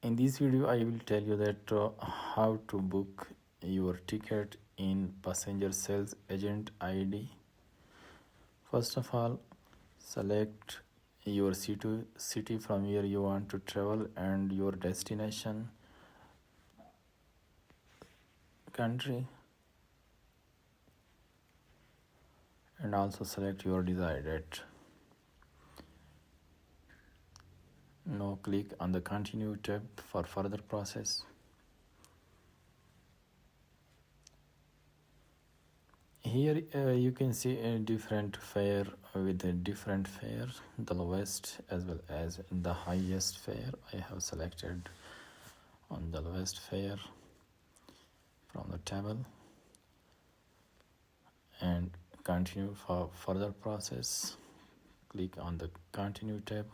In this video, I will tell you that how to book your ticket in passenger sales agent ID. First of all, select your city from where you want to travel and your destination country, and also select your desired date. Now click on the continue tab for further process. Here you can see a different fare with a different fare, the lowest as well as the highest fare. I have selected on the lowest fare from the table and continue for further process. Click on the continue tab.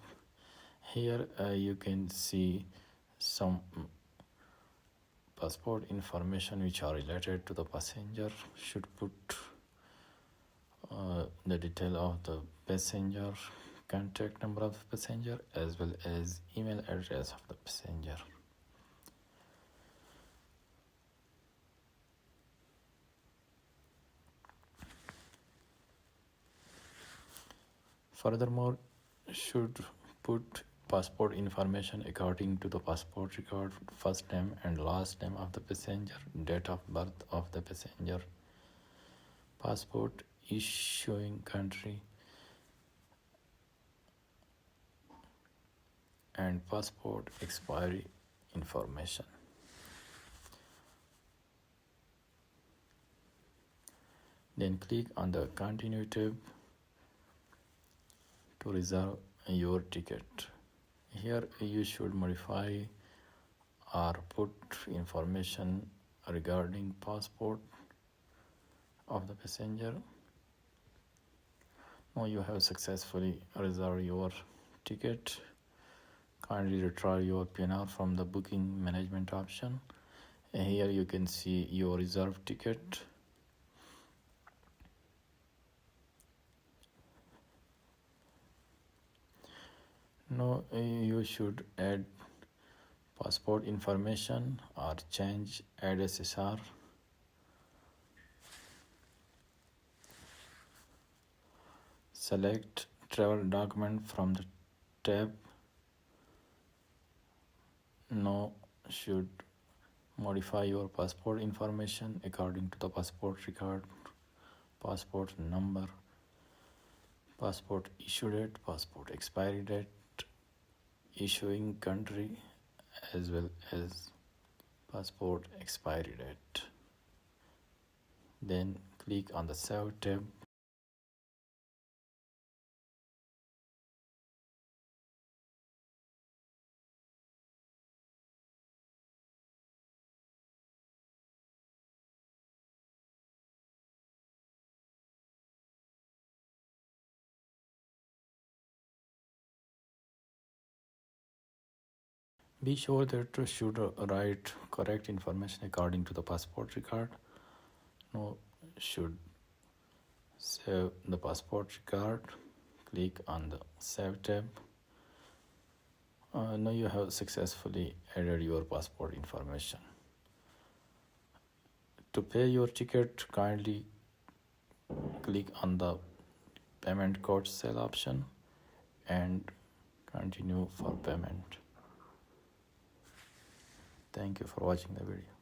Here you can see some passport information which are related to the passenger. Should put the detail of the passenger, contact number of the passenger, as well as email address of the passenger. Furthermore, should put passport information according to the passport record, first name and last name of the passenger, date of birth of the passenger, passport issuing country, and passport expiry information. Then click on the continue tab to reserve your ticket. Here you should modify or put information regarding passport of the passenger. Now you have successfully reserved your ticket. Kindly retrieve your PNR from the booking management option. Here you can see your reserved ticket. Now you should add passport information or change add SSR. Select travel document from the tab. Now should modify your passport information according to the passport record, passport number, passport issue date, passport expiry date, issuing country, as well as passport expiry date. Then click on the Save tab. Be sure that you should write correct information according to the passport record. Now should save the passport record. Click on the Save tab. Now you have successfully added your passport information. To pay your ticket, kindly click on the payment code cell option and continue for payment. Thank you for watching the video.